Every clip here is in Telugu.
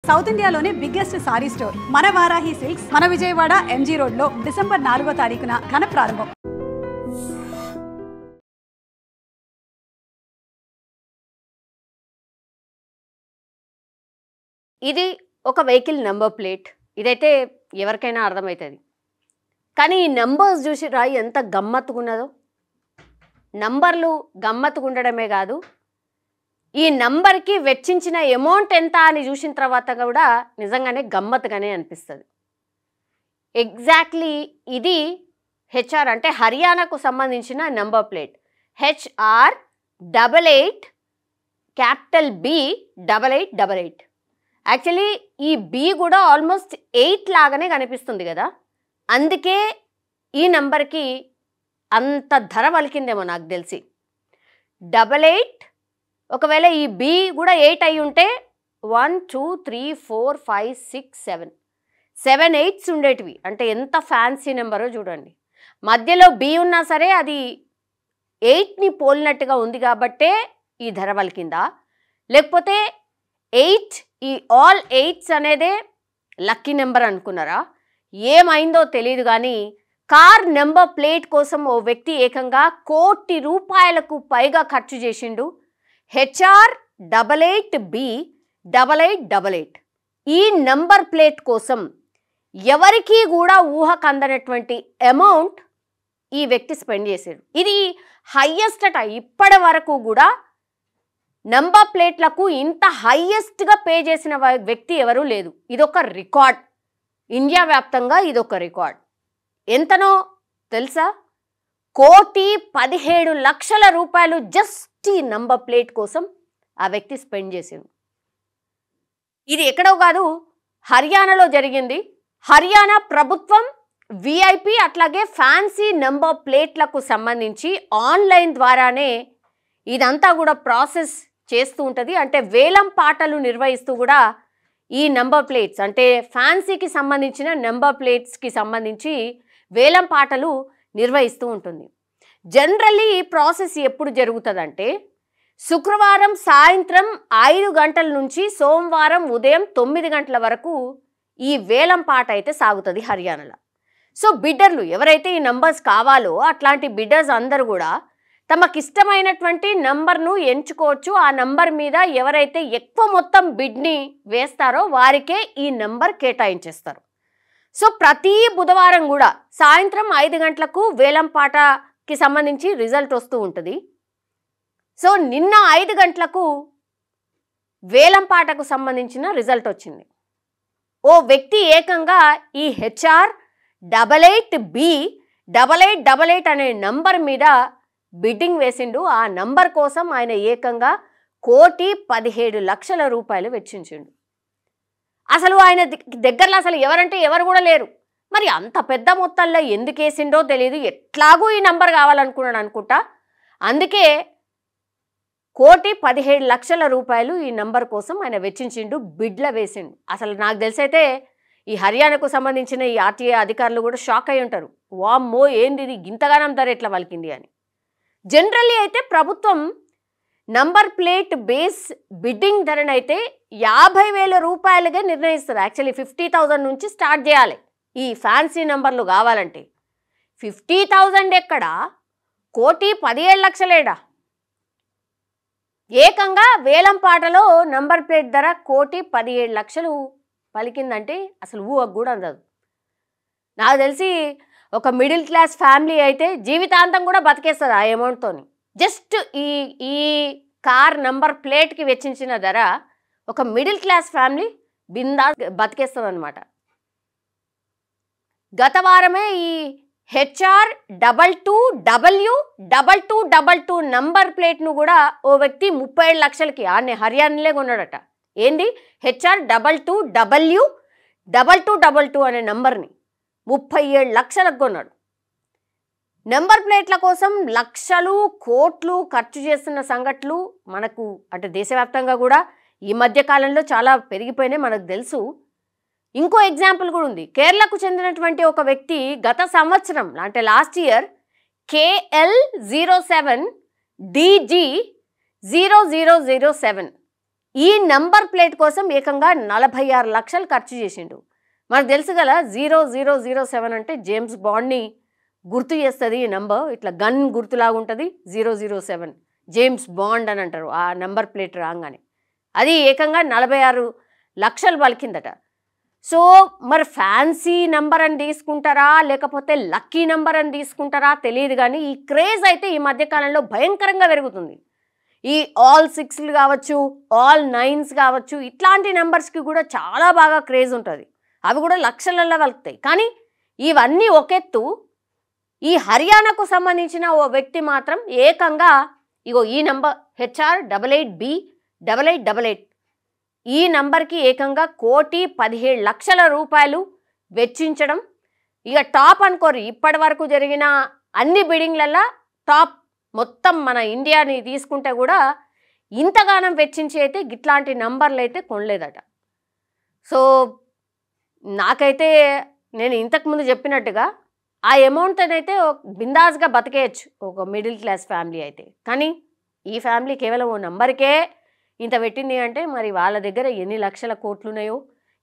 సౌత్ ఇండియాలోనే బిగ్గెస్ట్ సారీ స్టోర్ మన వారాహి సిల్క్స్ మన విజయవాడ ఎంజీ రోడ్ లో డిసెంబర్ 4వ తారీఖున ఘన ప్రారంభం. ఇది ఒక వెహికల్ నెంబర్ ప్లేట్. ఇదైతే ఎవరికైనా అర్థమవుతుంది. కానీ ఈ నెంబర్స్ చూసి రాయి ఎంత గమ్మత్తుకున్నదో. నంబర్లు గమ్మత్తుకుండడమే కాదు, ఈ నంబర్కి వెచ్చించిన అమౌంట్ ఎంత అని చూసిన తర్వాత కూడా నిజంగానే గమ్మత్తుగానే అనిపిస్తుంది. ఎగ్జాక్ట్లీ ఇది హెచ్ఆర్ అంటే హర్యానాకు సంబంధించిన number plate. HR88 capital B8888. Actually ఈ బి కూడా ఆల్మోస్ట్ 8 లాగానే కనిపిస్తుంది కదా, అందుకే ఈ నెంబర్కి అంత ధర పలికిందేమో నాకు తెలిసి. 88 ఒకవేళ ఈ బి కూడా 8 అయి ఉంటే 1 2 3 4 5 6 7 8s ఉండేటివి. అంటే ఎంత ఫ్యాన్సీ నెంబరో చూడండి. మధ్యలో బి ఉన్నా సరే అది 8ని పోలినట్టుగా ఉంది కాబట్టే ఈ ధర పలికిందా, లేకపోతే 8 ఈ ఆల్ 8s అనేదే లక్కీ నెంబర్ అనుకున్నారా? ఏమైందో తెలియదు. కానీ కార్ నెంబర్ ప్లేట్ కోసం ఓ వ్యక్తి ఏకంగా ₹1,00,00,000 పైగా ఖర్చు చేసిండు. HR88B8888. ఈ నెంబర్ ప్లేట్ కోసం ఎవరికీ కూడా ఊహకందనటువంటి అమౌంట్ ఈ వ్యక్తి స్పెండ్ చేశాడు. ఇది హైయెస్ట్ అట. ఇప్పటి వరకు కూడా నంబర్ ప్లేట్లకు ఇంత హైయెస్ట్గా పే చేసిన వ్యక్తి ఎవరూ లేదు. ఇదొక రికార్డ్. ఇండియా వ్యాప్తంగా ఇదొక రికార్డ్. ఎంతనో తెలుసా? ₹1,17,00,000 జస్ట్ ఈ నంబర్ ప్లేట్ కోసం ఆ వ్యక్తి స్పెండ్ చేసిండు. ఇది ఎక్కడో కాదు, హర్యానాలో జరిగింది. హర్యానా ప్రభుత్వం విఐపి అట్లాగే ఫ్యాన్సీ నంబర్ ప్లేట్లకు సంబంధించి ఆన్లైన్ ద్వారానే ఇదంతా కూడా ప్రాసెస్ చేస్తూ ఉంటుంది. అంటే వేలం పాటలు నిర్వహిస్తూ కూడా ఈ నెంబర్ ప్లేట్స్ అంటే ఫ్యాన్సీకి సంబంధించిన నెంబర్ ప్లేట్స్కి సంబంధించి వేలం పాటలు నిర్వహిస్తూ ఉంటుంది. జనరల్లీ ఈ ప్రాసెస్ ఎప్పుడు జరుగుతుందంటే శుక్రవారం సాయంత్రం 5 గంటల నుంచి సోమవారం ఉదయం 9 గంటల వరకు ఈ వేలం పాట అయితే సాగుతుంది హర్యానాలో. సో బిడ్డర్లు ఎవరైతే ఈ నంబర్స్ కావాలో అట్లాంటి బిడ్డర్స్ అందరూ కూడా తమకిష్టమైనటువంటి నంబర్ను ఎంచుకోవచ్చు. ఆ నంబర్ మీద ఎవరైతే ఎక్కువ మొత్తం బిడ్ని వేస్తారో వారికే ఈ నంబర్ కేటాయించేస్తారు. సో ప్రతి బుధవారం కూడా సాయంత్రం 5 గంటలకు వేలం పాటకి సంబంధించి రిజల్ట్ వస్తూ ఉంటుంది. సో నిన్న 5 గంటలకు వేలం పాటకు సంబంధించిన రిజల్ట్ వచ్చింది. ఓ వ్యక్తి ఏకంగా ఈ HR88B8888 అనే నంబర్ మీద బిడ్డింగ్ వేసిండు. ఆ నంబర్ కోసం ఆయన ఏకంగా ₹1,17,00,000 వెచ్చించిండు. అసలు ఆయన దగ్గరలో అసలు ఎవరంటే ఎవరు కూడా లేరు. మరి అంత పెద్ద మొత్తంలో ఎందుకు వేసిండో తెలియదు. ఎట్లాగూ ఈ నంబర్ కావాలనుకున్నాడు అనుకుంటా. అందుకే ₹1,17,00,000 ఈ నంబర్ కోసం ఆయన వెచ్చించిండు, బిడ్ల వేసిండు. అసలు నాకు తెలిసైతే ఈ హర్యానాకు సంబంధించిన ఈ ఆర్టీఏ అధికారులు కూడా షాక్ అయి ఉంటారు. వామ్మో ఏంది ఇది, ఇంతగానం ధర ఎట్లా పలికింది అని. జనరల్లీ అయితే ప్రభుత్వం నంబర్ ప్లేట్ బేస్ బిడ్డింగ్ ధరనైతే ₹50,000గా నిర్ణయిస్తుంది. యాక్చువల్లీ 50,000 నుంచి స్టార్ట్ చేయాలి ఈ ఫ్యాన్సీ నంబర్లు కావాలంటే. 50,000 ఎక్కడ, ₹1,17,00,000 ఏకంగా వేలం పాటలో నంబర్ ప్లేట్ ధర ₹1,17,00,000 పలికిందంటే అసలు ఊహకు కూడా అందదు. నాకు తెలిసి ఒక మిడిల్ క్లాస్ ఫ్యామిలీ అయితే జీవితాంతం కూడా బతికేస్తుంది ఆ అమౌంట్తో. జస్ట్ ఈ కార్ నంబర్ ప్లేట్కి వెచ్చించిన ధర ఒక మిడిల్ క్లాస్ ఫ్యామిలీ బిందా బతికేస్తుంది అనమాట. గత వారమే ఈ HR22W2222 నంబర్ ప్లేట్ను కూడా ఓ వ్యక్తి 37 లక్షలకి ఆన్నే హర్యానాలే కొన్నాడట. ఏంది HR22W2222 అనే నంబర్ని 37 లక్షలకు కొన్నాడు. నెంబర్ ప్లేట్ల కోసం లక్షలు కోట్లు ఖర్చు చేస్తున్న సంఘటనలు మనకు అంటే దేశవ్యాప్తంగా కూడా ఈ మధ్య కాలంలో చాలా పెరిగిపోయినాయి, మనకు తెలుసు. ఇంకో ఎగ్జాంపుల్ కూడా ఉంది. కేరళకు చెందినటువంటి ఒక వ్యక్తి గత సంవత్సరం అంటే లాస్ట్ ఇయర్ KL07DG0007 ఈ నంబర్ ప్లేట్ కోసం ఏకంగా 46 లక్షలు ఖర్చు చేసిండు. మనకు తెలుసు కదా 0007 అంటే జేమ్స్ బాండ్ని గుర్తు చేస్తుంది ఈ నంబర్. ఇట్లా గన్ గుర్తులాగా ఉంటుంది 007 జేమ్స్ బాండ్ అని అంటారు ఆ నంబర్ ప్లేట్ రాగానే. అది ఏకంగా 46 లక్షలు పలికిందట. సో మరి ఫ్యాన్సీ నంబర్ అని తీసుకుంటారా లేకపోతే లక్కీ నంబర్ అని తీసుకుంటారా తెలియదు, కానీ ఈ క్రేజ్ అయితే ఈ మధ్యకాలంలో భయంకరంగా పెరుగుతుంది. ఈ ఆల్ 6లు కావచ్చు, ఆల్ 9s కావచ్చు, ఇట్లాంటి నెంబర్స్కి కూడా చాలా బాగా క్రేజ్ ఉంటుంది. అవి కూడా లక్షలలో వెళ్తాయి. కానీ ఇవన్నీ ఒకెత్తు, ఈ హర్యానాకు సంబంధించిన ఓ వ్యక్తి మాత్రం ఏకంగా ఇగో ఈ నంబర్ HR88B8888 ఈ నంబర్కి ఏకంగా 1,17,00,000 రూపాయలు వెచ్చించడం ఇక టాప్ అనుకోరు. ఇప్పటి వరకు జరిగిన అన్ని బిడ్డింగ్లల్లో టాప్. మొత్తం మన ఇండియాని తీసుకుంటే కూడా ఇంతగానం వెచ్చించి అయితే ఇట్లాంటి నంబర్లు అయితే కొనలేదట. సో నాకైతే నేను ఇంతకుముందు చెప్పినట్టుగా ఆ అమౌంట్ అయితే బిందాస్గా బతికేయచ్చు ఒక మిడిల్ క్లాస్ ఫ్యామిలీ అయితే. కానీ ఈ ఫ్యామిలీ కేవలం ఓ నంబర్కే ఇంత పెట్టింది అంటే మరి వాళ్ళ దగ్గర ఎన్ని లక్షల కోట్లు ఉన్నాయో,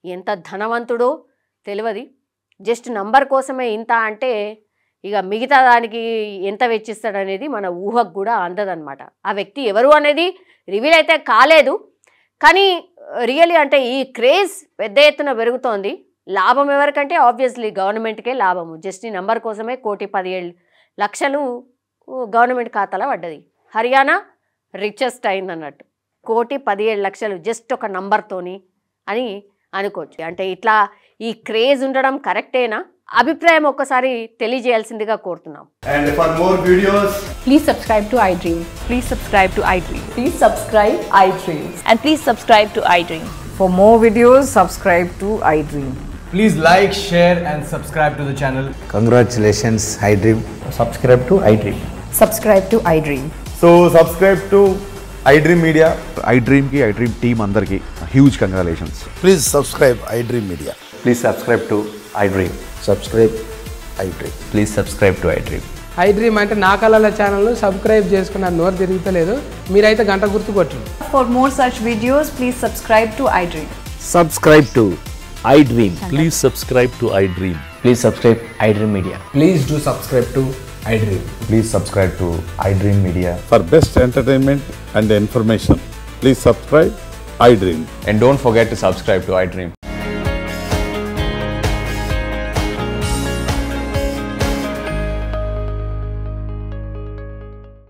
ఎంత ధనవంతుడో తెలియదు. జస్ట్ నంబర్ కోసమే ఇంత అంటే ఇక మిగతా దానికి ఎంత వెచ్చిస్తాడనేది మన ఊహకు కూడా అందదన్నమాట. ఆ వ్యక్తి ఎవరు అనేది రివీల్ అయితే కాలేదు. కానీ రియలీ అంటే ఈ క్రేజ్ పెద్ద ఎత్తున పెరుగుతోంది. లాభం ఎవరికంటే ఆబ్వియస్లీ గవర్నమెంట్కే లాభము. జస్ట్ ఈ నంబర్ కోసమే 1,17,00,000 గవర్నమెంట్ ఖాతాలో పడ్డది. హర్యానా రిచెస్ట్ అయిందన్నట్టు. 1,17,00,000 జస్ట్ ఒక నంబర్తోని అని అనుకోవచ్చు. అంటే ఇట్లా ఈ క్రేజ్ ఉండడం కరెక్టేనా? అభిప్రాయం ఒక్కసారి తెలియజేయాల్సిందిగా కోరుతున్నాం. And for more videos, Please subscribe to iDream. Please subscribe to iDream. Please subscribe iDream. And please subscribe to iDream. For more videos, subscribe to iDream. please like, share and subscribe to the channel. Congratulations, iDream. Subscribe to iDream. Subscribe to iDream. So subscribe to iDream Media. iDream ki iDream team andarki huge congratulations. Please subscribe iDream Media. Please subscribe to iDream. Subscribe iDream. Please subscribe to iDream. iDream అంటే నా కళల ఛానల్ను సబ్స్క్రైబ్ చేసుకున్న నోరు తిరుగుతలేదు. మీరైతే గంట గుర్తు కొట్టండి. For more such videos, please subscribe to iDream. Subscribe to iDream. Please subscribe to iDream. Please subscribe iDream Media. Please do subscribe to iDream. Please subscribe to iDream Media. For best entertainment and information, please subscribe iDream. And don't forget to subscribe to iDream.